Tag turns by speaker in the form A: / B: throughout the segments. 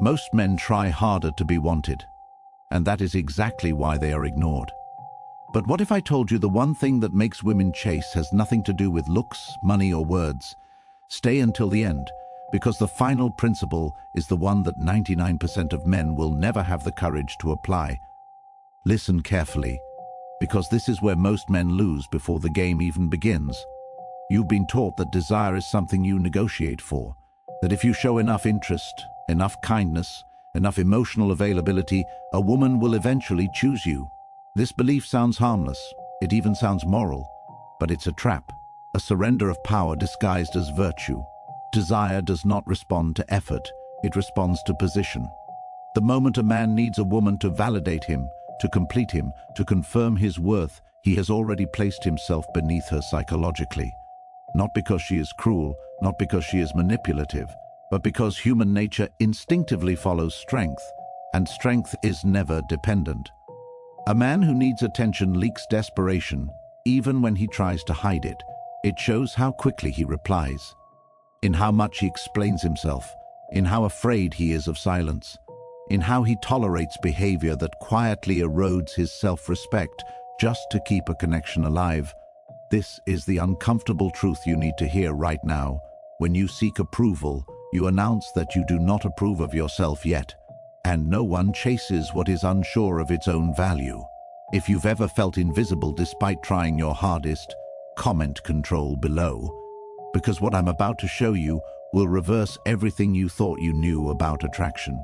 A: Most men try harder to be wanted, and that is exactly why they are ignored. But what if I told you the one thing that makes women chase has nothing to do with looks, money, or words? Stay until the end, because the final principle is the one that 99% of men will never have the courage to apply. Listen carefully, because this is where most men lose before the game even begins. You've been taught that desire is something you negotiate for, that if you show enough interest, enough kindness, enough emotional availability, a woman will eventually choose you. This belief sounds harmless, it even sounds moral, but it's a trap, a surrender of power disguised as virtue. Desire does not respond to effort, it responds to position. The moment a man needs a woman to validate him, to complete him, to confirm his worth, he has already placed himself beneath her psychologically. Not because she is cruel, not because she is manipulative, but because human nature instinctively follows strength, and strength is never dependent. A man who needs attention leaks desperation, even when he tries to hide it. It shows how quickly he replies, in how much he explains himself, in how afraid he is of silence, in how he tolerates behavior that quietly erodes his self-respect just to keep a connection alive. This is the uncomfortable truth you need to hear right now. When you seek approval, you announce that you do not approve of yourself yet, and no one chases what is unsure of its own value. If you've ever felt invisible despite trying your hardest, comment control below, because what I'm about to show you will reverse everything you thought you knew about attraction.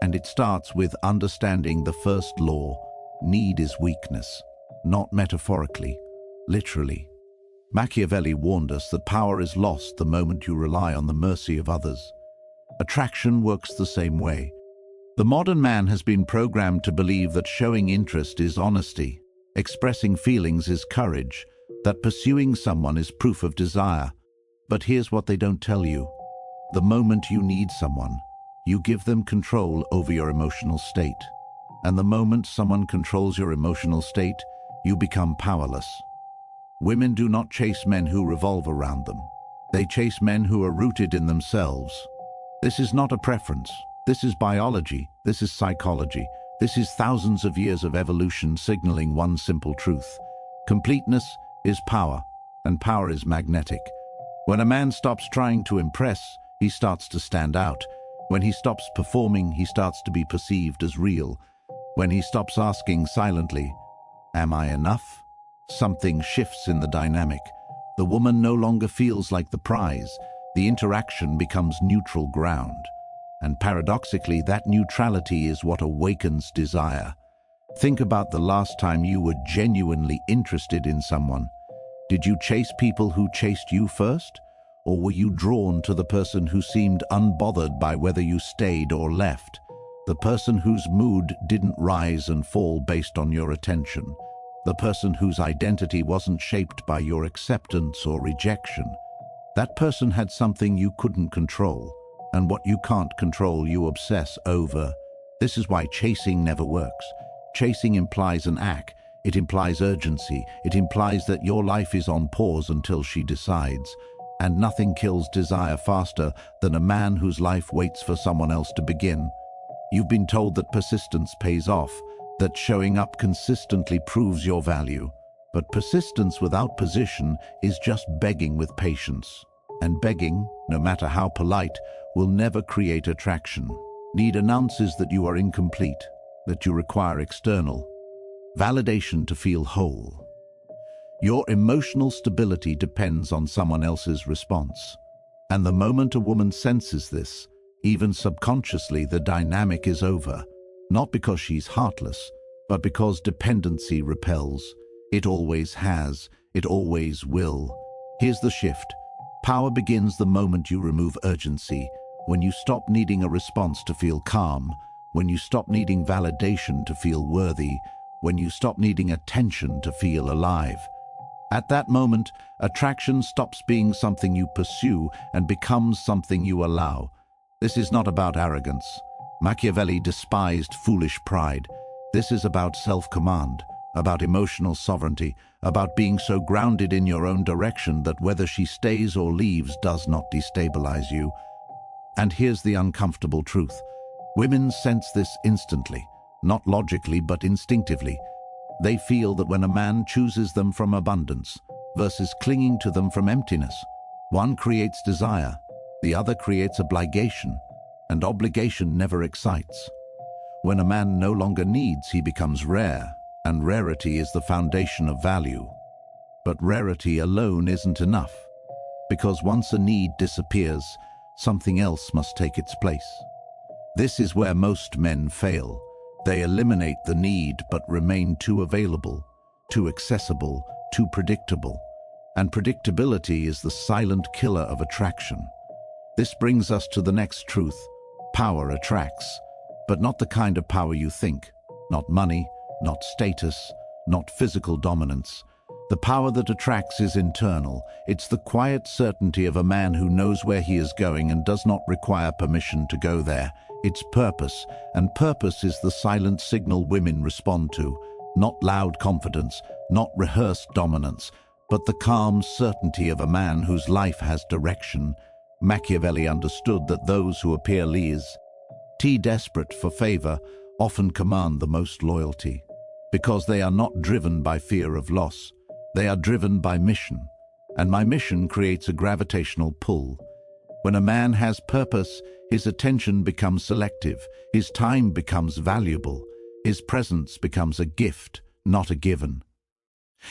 A: And it starts with understanding the first law: need is weakness, not metaphorically, literally. Machiavelli warned us that power is lost the moment you rely on the mercy of others. Attraction works the same way. The modern man has been programmed to believe that showing interest is honesty, expressing feelings is courage, that pursuing someone is proof of desire. But here's what they don't tell you. The moment you need someone, you give them control over your emotional state. And the moment someone controls your emotional state, you become powerless. Women do not chase men who revolve around them. They chase men who are rooted in themselves. This is not a preference. This is biology. This is psychology. This is thousands of years of evolution signaling one simple truth. Completeness is power, and power is magnetic. When a man stops trying to impress, he starts to stand out. When he stops performing, he starts to be perceived as real. When he stops asking silently, "Am I enough?" something shifts in the dynamic. The woman no longer feels like the prize. The interaction becomes neutral ground. And paradoxically, that neutrality is what awakens desire. Think about the last time you were genuinely interested in someone. Did you chase people who chased you first? Or were you drawn to the person who seemed unbothered by whether you stayed or left? The person whose mood didn't rise and fall based on your attention. The person whose identity wasn't shaped by your acceptance or rejection. That person had something you couldn't control. And what you can't control, you obsess over. This is why chasing never works. Chasing implies an act. It implies urgency. It implies that your life is on pause until she decides. And nothing kills desire faster than a man whose life waits for someone else to begin. You've been told that persistence pays off, that showing up consistently proves your value. But persistence without position is just begging with patience. And begging, no matter how polite, will never create attraction. Need announces that you are incomplete, that you require external validation to feel whole. Your emotional stability depends on someone else's response. And the moment a woman senses this, even subconsciously, the dynamic is over. Not because she's heartless, but because dependency repels. It always has. It always will. Here's the shift. Power begins the moment you remove urgency, when you stop needing a response to feel calm, when you stop needing validation to feel worthy, when you stop needing attention to feel alive. At that moment, attraction stops being something you pursue and becomes something you allow. This is not about arrogance. Machiavelli despised foolish pride. This is about self-command, about emotional sovereignty, about being so grounded in your own direction that whether she stays or leaves does not destabilize you. And here's the uncomfortable truth. Women sense this instantly, not logically but instinctively. They feel that when a man chooses them from abundance versus clinging to them from emptiness, one creates desire, the other creates obligation, and obligation never excites. When a man no longer needs, he becomes rare, and rarity is the foundation of value. But rarity alone isn't enough, because once a need disappears, something else must take its place. This is where most men fail. They eliminate the need but remain too available, too accessible, too predictable. And predictability is the silent killer of attraction. This brings us to the next truth. Power attracts, but not the kind of power you think. Not money, not status, not physical dominance. The power that attracts is internal. It's the quiet certainty of a man who knows where he is going and does not require permission to go there. It's purpose, and purpose is the silent signal women respond to. Not loud confidence, not rehearsed dominance, but the calm certainty of a man whose life has direction. Machiavelli understood that those who appear desperate for favor often command the most loyalty, because they are not driven by fear of loss. They are driven by mission, and my mission creates a gravitational pull. When a man has purpose, his attention becomes selective, his time becomes valuable, his presence becomes a gift, not a given.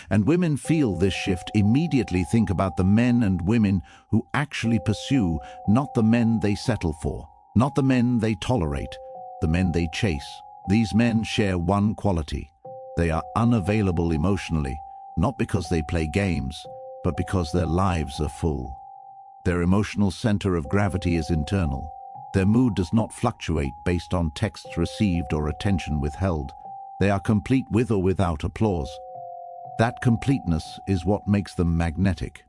A: And women feel this shift, immediately think about the men and women who actually pursue, not the men they settle for, not the men they tolerate, the men they chase. These men share one quality. They are unavailable emotionally, not because they play games, but because their lives are full. Their emotional center of gravity is internal. Their mood does not fluctuate based on texts received or attention withheld. They are complete with or without applause. That completeness is what makes them magnetic,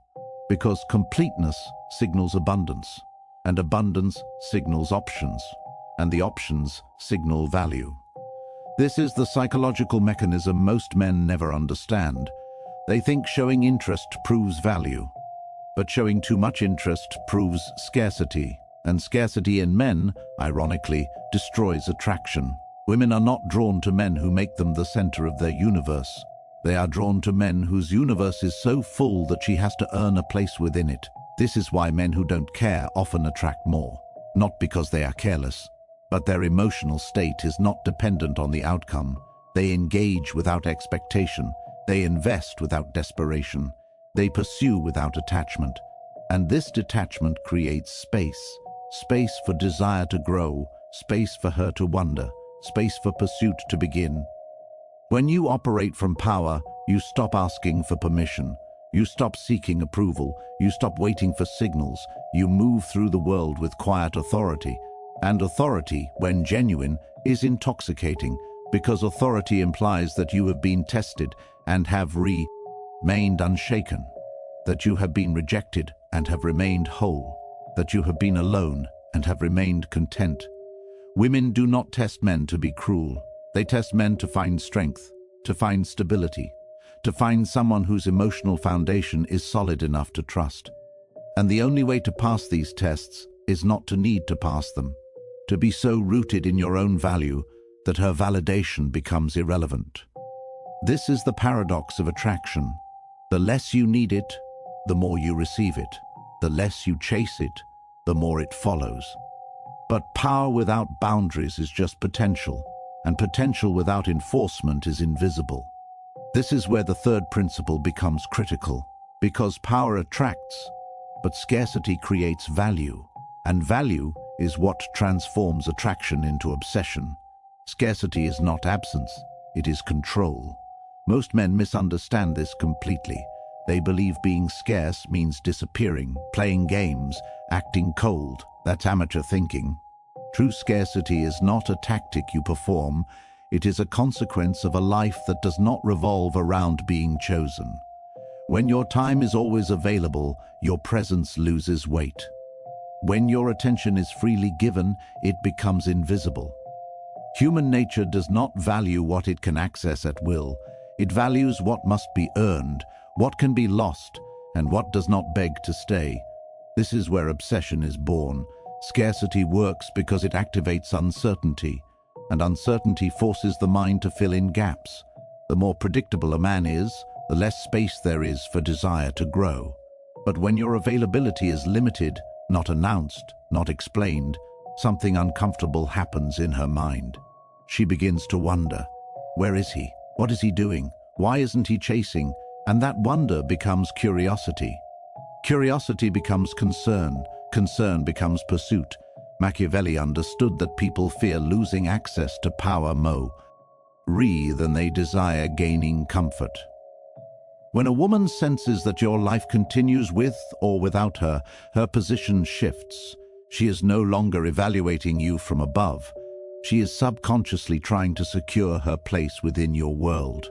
A: because completeness signals abundance, and abundance signals options, and the options signal value. This is the psychological mechanism most men never understand. They think showing interest proves value, but showing too much interest proves scarcity, and scarcity in men, ironically, destroys attraction. Women are not drawn to men who make them the center of their universe. They are drawn to men whose universe is so full that she has to earn a place within it. This is why men who don't care often attract more, not because they are careless, but their emotional state is not dependent on the outcome. They engage without expectation. They invest without desperation. They pursue without attachment. And this detachment creates space. Space for desire to grow, space for her to wonder, space for pursuit to begin. When you operate from power, you stop asking for permission. You stop seeking approval. You stop waiting for signals. You move through the world with quiet authority. And authority, when genuine, is intoxicating, because authority implies that you have been tested and have remained unshaken, that you have been rejected and have remained whole, that you have been alone and have remained content. Women do not test men to be cruel. They test men to find strength, to find stability, to find someone whose emotional foundation is solid enough to trust. And the only way to pass these tests is not to need to pass them, to be so rooted in your own value that her validation becomes irrelevant. This is the paradox of attraction. The less you need it, the more you receive it. The less you chase it, the more it follows. But power without boundaries is just potential, and potential without enforcement is invisible. This is where the third principle becomes critical, because power attracts, but scarcity creates value, and value is what transforms attraction into obsession. Scarcity is not absence, it is control. Most men misunderstand this completely. They believe being scarce means disappearing, playing games, acting cold. That's amateur thinking. True scarcity is not a tactic you perform. It is a consequence of a life that does not revolve around being chosen. When your time is always available, your presence loses weight. When your attention is freely given, it becomes invisible. Human nature does not value what it can access at will. It values what must be earned, what can be lost, and what does not beg to stay. This is where obsession is born. Scarcity works because it activates uncertainty, and uncertainty forces the mind to fill in gaps. The more predictable a man is, the less space there is for desire to grow. But when your availability is limited, not announced, not explained, something uncomfortable happens in her mind. She begins to wonder, where is he? What is he doing? Why isn't he chasing? And that wonder becomes curiosity. Curiosity becomes concern. Concern becomes pursuit. Machiavelli understood that people fear losing access to power more than they desire gaining comfort. When a woman senses that your life continues with or without her, her position shifts. She is no longer evaluating you from above. She is subconsciously trying to secure her place within your world.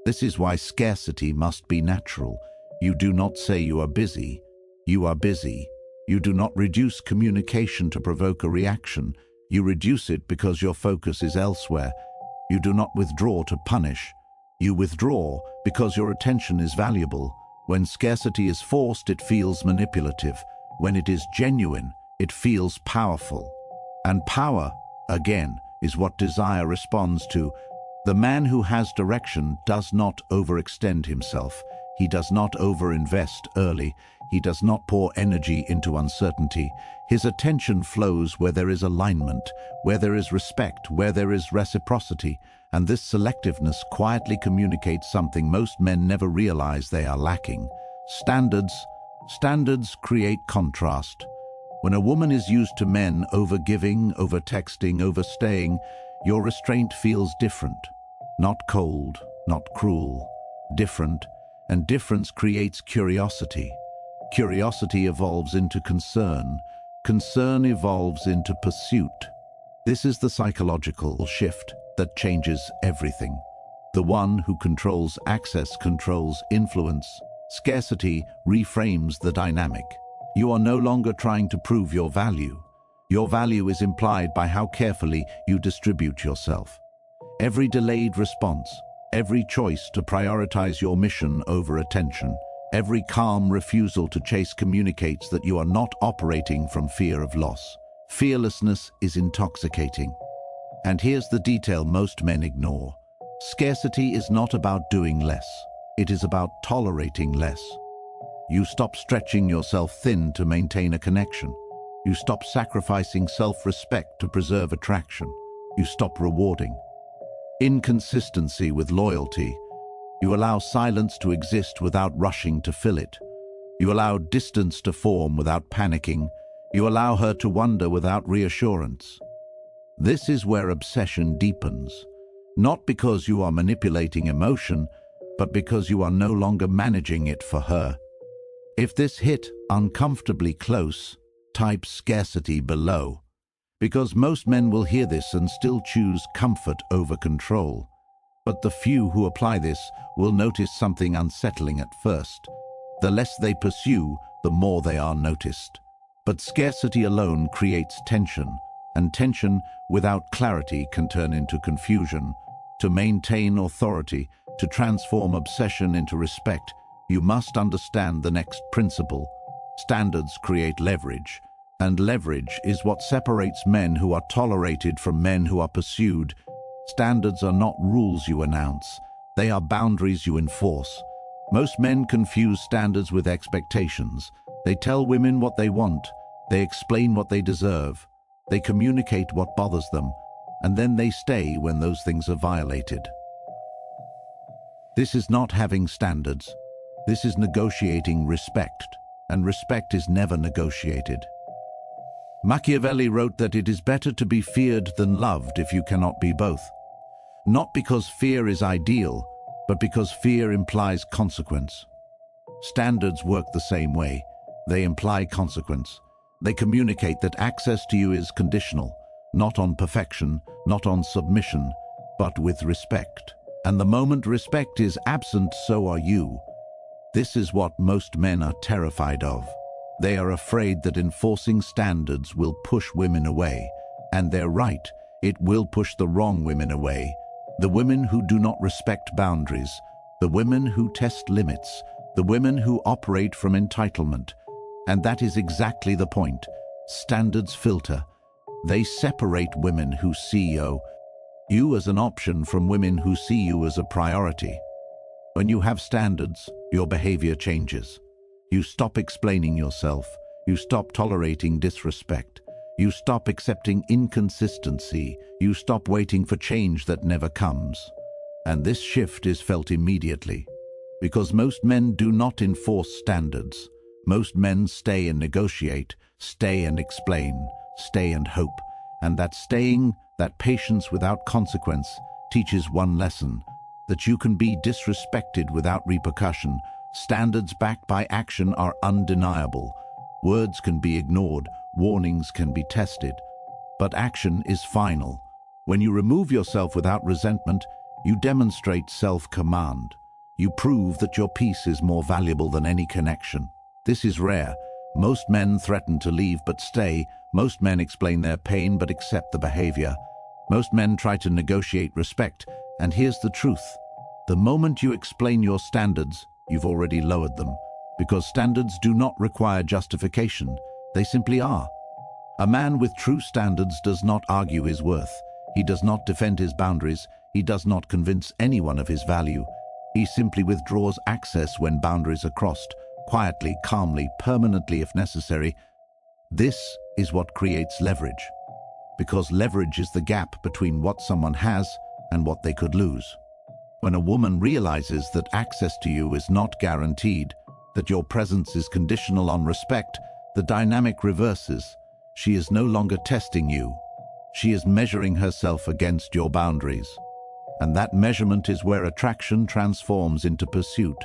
A: This is why scarcity must be natural. You do not say you are busy. You are busy. You do not reduce communication to provoke a reaction. You reduce it because your focus is elsewhere. You do not withdraw to punish. You withdraw because your attention is valuable. When scarcity is forced, it feels manipulative. When it is genuine, it feels powerful. And power, again, is what desire responds to. The man who has direction does not overextend himself. He does not overinvest early. He does not pour energy into uncertainty. His attention flows where there is alignment, where there is respect, where there is reciprocity, and this selectiveness quietly communicates something most men never realize they are lacking. Standards. Standards create contrast. When a woman is used to men over-giving, over-texting, overstaying, your restraint feels different. Not cold, not cruel. Different, and difference creates curiosity. Curiosity evolves into concern. Concern evolves into pursuit. This is the psychological shift that changes everything. The one who controls access controls influence. Scarcity reframes the dynamic. You are no longer trying to prove your value. Your value is implied by how carefully you distribute yourself. Every delayed response, every choice to prioritize your mission over attention, every calm refusal to chase communicates that you are not operating from fear of loss. Fearlessness is intoxicating. And here's the detail most men ignore. Scarcity is not about doing less. It is about tolerating less. You stop stretching yourself thin to maintain a connection. You stop sacrificing self-respect to preserve attraction. You stop rewarding inconsistency with loyalty. You allow silence to exist without rushing to fill it. You allow distance to form without panicking. You allow her to wonder without reassurance. This is where obsession deepens, not because you are manipulating emotion, but because you are no longer managing it for her. If this hit uncomfortably close, type scarcity below, because most men will hear this and still choose comfort over control. But the few who apply this will notice something unsettling at first. The less they pursue, the more they are noticed. But scarcity alone creates tension, and tension without clarity can turn into confusion. To maintain authority, to transform obsession into respect, you must understand the next principle. Standards create leverage, and leverage is what separates men who are tolerated from men who are pursued. Standards are not rules you announce, they are boundaries you enforce. Most men confuse standards with expectations. They tell women what they want, they explain what they deserve, they communicate what bothers them, and then they stay when those things are violated. This is not having standards. This is negotiating respect, and respect is never negotiated. Machiavelli wrote that it is better to be feared than loved if you cannot be both. Not because fear is ideal, but because fear implies consequence. Standards work the same way. They imply consequence. They communicate that access to you is conditional, not on perfection, not on submission, but with respect. And the moment respect is absent, so are you. This is what most men are terrified of. They are afraid that enforcing standards will push women away. And they're right, it will push the wrong women away. The women who do not respect boundaries, the women who test limits, the women who operate from entitlement. And that is exactly the point. Standards filter. They separate women who see you as an option from women who see you as a priority. When you have standards, your behavior changes. You stop explaining yourself. You stop tolerating disrespect. You stop accepting inconsistency. You stop waiting for change that never comes. And this shift is felt immediately. Because most men do not enforce standards. Most men stay and negotiate, stay and explain, stay and hope. And that staying, that patience without consequence, teaches one lesson: that you can be disrespected without repercussion. Standards backed by action are undeniable. Words can be ignored, warnings can be tested. But action is final. When you remove yourself without resentment, you demonstrate self-command. You prove that your peace is more valuable than any connection. This is rare. Most men threaten to leave but stay. Most men explain their pain but accept the behavior. Most men try to negotiate respect. And here's the truth. The moment you explain your standards, you've already lowered them. Because standards do not require justification. They simply are. A man with true standards does not argue his worth. He does not defend his boundaries. He does not convince anyone of his value. He simply withdraws access when boundaries are crossed, quietly, calmly, permanently if necessary. This is what creates leverage. Because leverage is the gap between what someone has and what they could lose. When a woman realizes that access to you is not guaranteed, that your presence is conditional on respect, the dynamic reverses. She is no longer testing you. She is measuring herself against your boundaries. And that measurement is where attraction transforms into pursuit.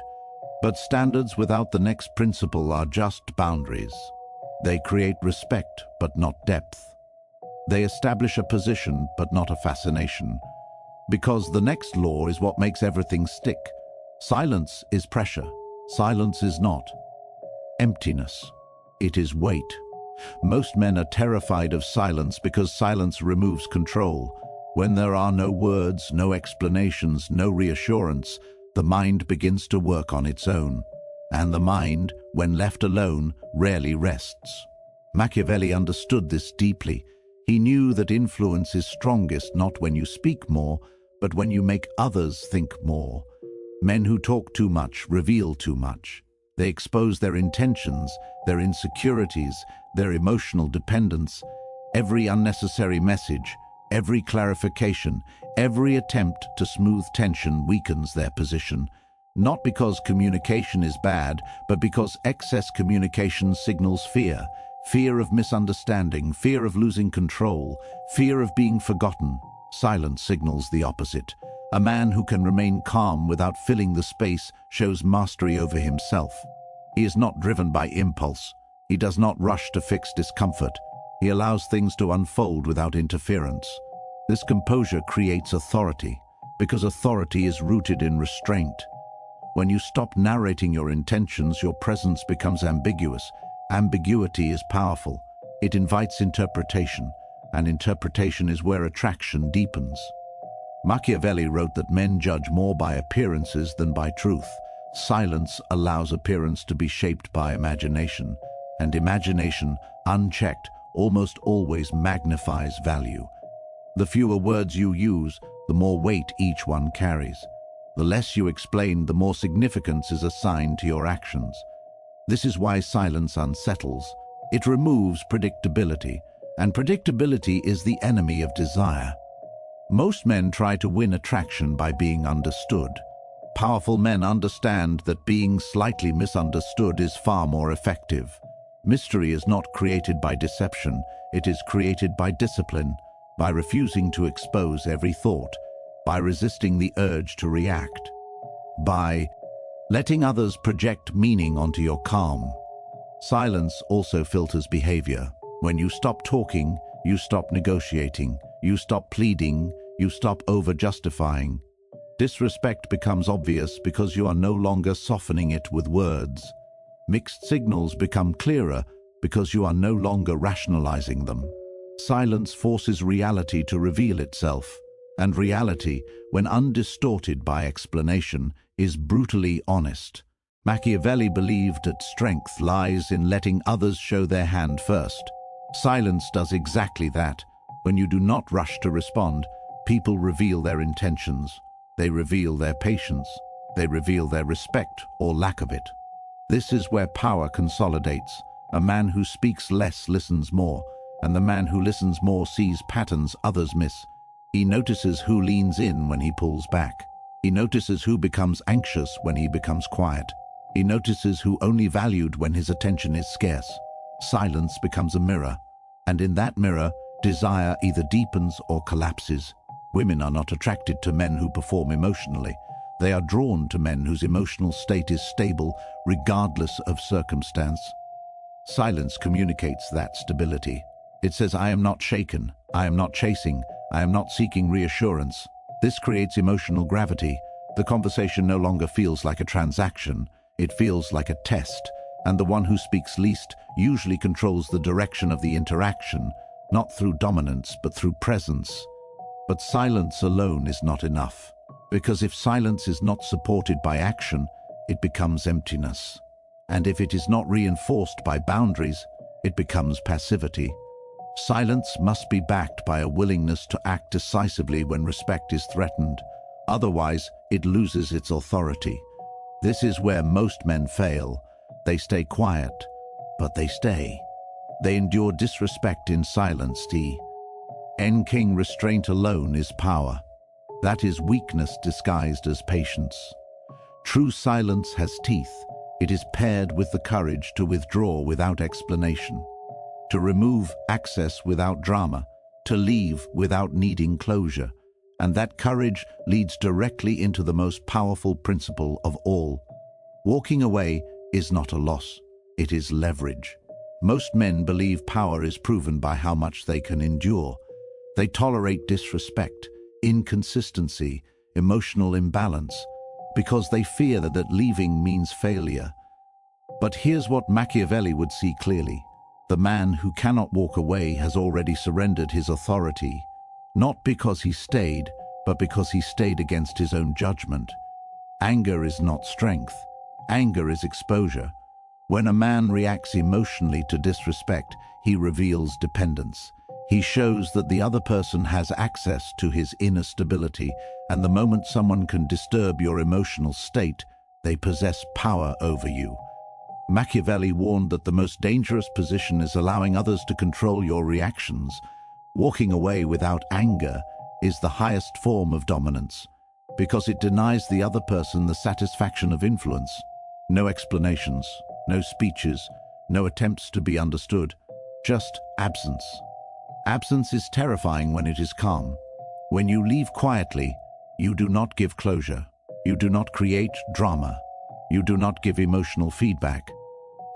A: But standards without the next principle are just boundaries. They create respect, but not depth. They establish a position, but not a fascination. Because the next law is what makes everything stick. Silence is pressure. Silence is not emptiness. It is weight. Most men are terrified of silence because silence removes control. When there are no words, no explanations, no reassurance, the mind begins to work on its own. And the mind, when left alone, rarely rests. Machiavelli understood this deeply. He knew that influence is strongest not when you speak more, but when you make others think more. Men who talk too much reveal too much. They expose their intentions, their insecurities, their emotional dependence. Every unnecessary message, every clarification, every attempt to smooth tension weakens their position. Not because communication is bad, but because excess communication signals fear. Fear of misunderstanding, fear of losing control, fear of being forgotten. Silence signals the opposite. A man who can remain calm without filling the space shows mastery over himself. He is not driven by impulse. He does not rush to fix discomfort. He allows things to unfold without interference. This composure creates authority, because authority is rooted in restraint. When you stop narrating your intentions, your presence becomes ambiguous. Ambiguity is powerful. It invites interpretation, and interpretation is where attraction deepens. Machiavelli wrote that men judge more by appearances than by truth. Silence allows appearance to be shaped by imagination, and imagination, unchecked, almost always magnifies value. The fewer words you use, the more weight each one carries. The less you explain, the more significance is assigned to your actions. This is why silence unsettles. It removes predictability, and predictability is the enemy of desire. Most men try to win attraction by being understood. Powerful men understand that being slightly misunderstood is far more effective. Mystery is not created by deception, it is created by discipline, by refusing to expose every thought, by resisting the urge to react, by letting others project meaning onto your calm. Silence also filters behavior. When you stop talking, you stop negotiating, you stop pleading, you stop over-justifying. Disrespect becomes obvious because you are no longer softening it with words. Mixed signals become clearer because you are no longer rationalizing them. Silence forces reality to reveal itself, and reality, when undistorted by explanation, is brutally honest. Machiavelli believed that strength lies in letting others show their hand first. Silence does exactly that. When you do not rush to respond, people reveal their intentions. They reveal their patience. They reveal their respect or lack of it. This is where power consolidates. A man who speaks less listens more, and the man who listens more sees patterns others miss. He notices who leans in when he pulls back. He notices who becomes anxious when he becomes quiet. He notices who only valued when his attention is scarce. Silence becomes a mirror, and in that mirror, desire either deepens or collapses. Women are not attracted to men who perform emotionally. They are drawn to men whose emotional state is stable, regardless of circumstance. Silence communicates that stability. It says, I am not shaken, I am not chasing, I am not seeking reassurance. This creates emotional gravity. The conversation no longer feels like a transaction, it feels like a test, and the one who speaks least usually controls the direction of the interaction, not through dominance but through presence. But silence alone is not enough, because if silence is not supported by action, it becomes emptiness. And if it is not reinforced by boundaries, it becomes passivity. Silence must be backed by a willingness to act decisively when respect is threatened. Otherwise, it loses its authority. This is where most men fail. They stay quiet, but they stay. They endure disrespect in silence. King restraint alone is power. That is weakness disguised as patience. True silence has teeth. It is paired with the courage to withdraw without explanation, to remove access without drama, to leave without needing closure. And that courage leads directly into the most powerful principle of all. Walking away is not a loss, it is leverage. Most men believe power is proven by how much they can endure. They tolerate disrespect, inconsistency, emotional imbalance, because they fear that leaving means failure. But here's what Machiavelli would see clearly. The man who cannot walk away has already surrendered his authority, not because he stayed, but because he stayed against his own judgment. Anger is not strength. Anger is exposure. When a man reacts emotionally to disrespect, he reveals dependence. He shows that the other person has access to his inner stability, and the moment someone can disturb your emotional state, they possess power over you. Machiavelli warned that the most dangerous position is allowing others to control your reactions. Walking away without anger is the highest form of dominance, because it denies the other person the satisfaction of influence. No explanations, no speeches, no attempts to be understood, just absence. Absence is terrifying when it is calm. When you leave quietly, you do not give closure. You do not create drama. You do not give emotional feedback.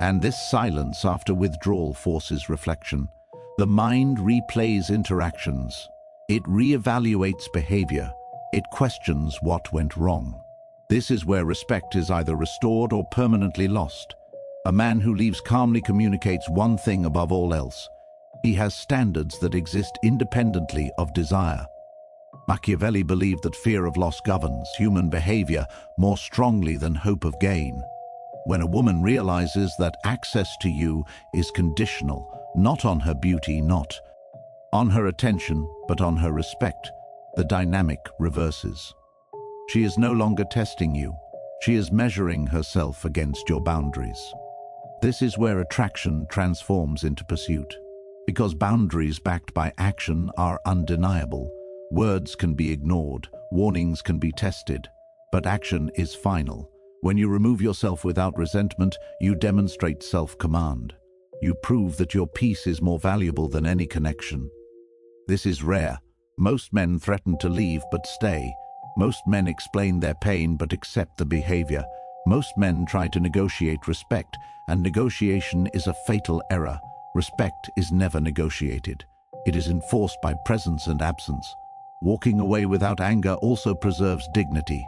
A: And this silence after withdrawal forces reflection. The mind replays interactions. It reevaluates behavior. It questions what went wrong. This is where respect is either restored or permanently lost. A man who leaves calmly communicates one thing above all else. He has standards that exist independently of desire. Machiavelli believed that fear of loss governs human behavior more strongly than hope of gain. When a woman realizes that access to you is conditional, not on her beauty, not on her attention, but on her respect, the dynamic reverses. She is no longer testing you. She is measuring herself against your boundaries. This is where attraction transforms into pursuit. Because boundaries backed by action are undeniable. Words can be ignored, warnings can be tested, but action is final. When you remove yourself without resentment, you demonstrate self-command. You prove that your peace is more valuable than any connection. This is rare. Most men threaten to leave but stay. Most men explain their pain but accept the behavior. Most men try to negotiate respect, and negotiation is a fatal error. Respect is never negotiated. It is enforced by presence and absence. Walking away without anger also preserves dignity.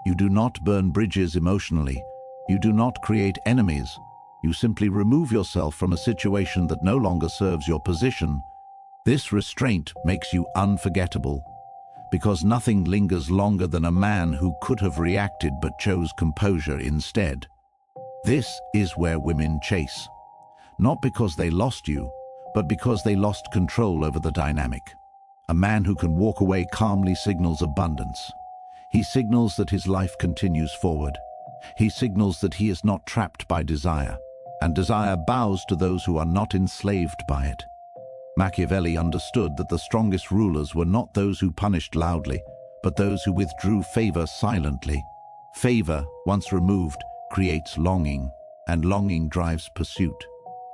A: You do not burn bridges emotionally. You do not create enemies. You simply remove yourself from a situation that no longer serves your position. This restraint makes you unforgettable, because nothing lingers longer than a man who could have reacted but chose composure instead. This is where women chase. Not because they lost you, but because they lost control over the dynamic. A man who can walk away calmly signals abundance. He signals that his life continues forward. He signals that he is not trapped by desire, and desire bows to those who are not enslaved by it. Machiavelli understood that the strongest rulers were not those who punished loudly, but those who withdrew favor silently. Favor, once removed, creates longing, and longing drives pursuit.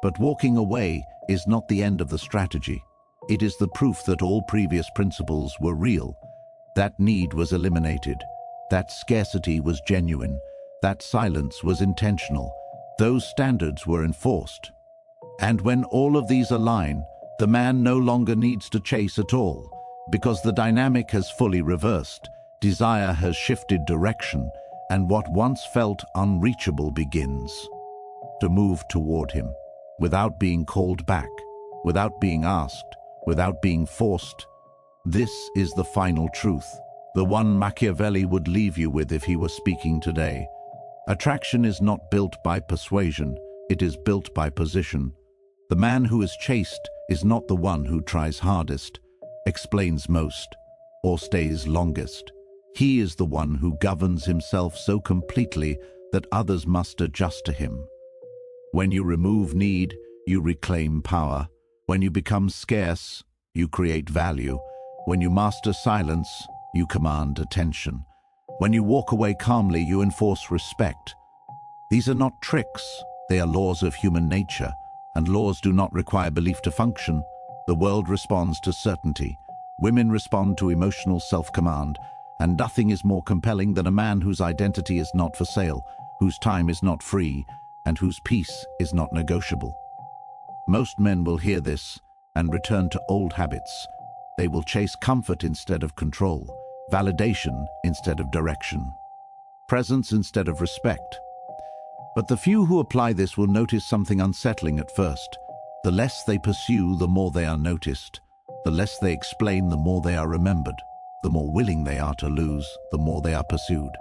A: But walking away is not the end of the strategy. It is the proof that all previous principles were real. That need was eliminated. That scarcity was genuine. That silence was intentional. Those standards were enforced. And when all of these align, the man no longer needs to chase at all, because the dynamic has fully reversed, desire has shifted direction, and what once felt unreachable begins to move toward him, without being called back, without being asked, without being forced. This is the final truth, the one Machiavelli would leave you with if he were speaking today. Attraction is not built by persuasion, it is built by position. The man who is chaste is not the one who tries hardest, explains most, or stays longest. He is the one who governs himself so completely that others must adjust to him. When you remove need, you reclaim power. When you become scarce, you create value. When you master silence, you command attention. When you walk away calmly, you enforce respect. These are not tricks, they are laws of human nature, and laws do not require belief to function. The world responds to certainty. Women respond to emotional self-command, and nothing is more compelling than a man whose identity is not for sale, whose time is not free, and whose peace is not negotiable. Most men will hear this and return to old habits. They will chase comfort instead of control, validation instead of direction, presence instead of respect. But the few who apply this will notice something unsettling at first. The less they pursue, the more they are noticed. The less they explain, the more they are remembered. The more willing they are to lose, the more they are pursued.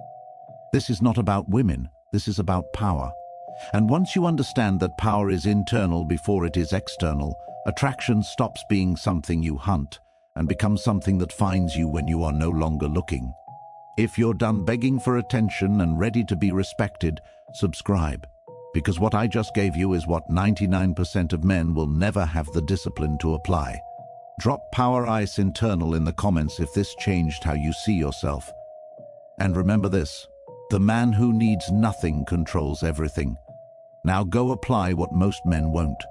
A: This is not about women, this is about power. And once you understand that power is internal before it is external, attraction stops being something you hunt and becomes something that finds you when you are no longer looking. If you're done begging for attention and ready to be respected, subscribe, because what I just gave you is what 99% of men will never have the discipline to apply. Drop Power Ice Internal in the comments if this changed how you see yourself. And remember this, the man who needs nothing controls everything. Now go apply what most men won't.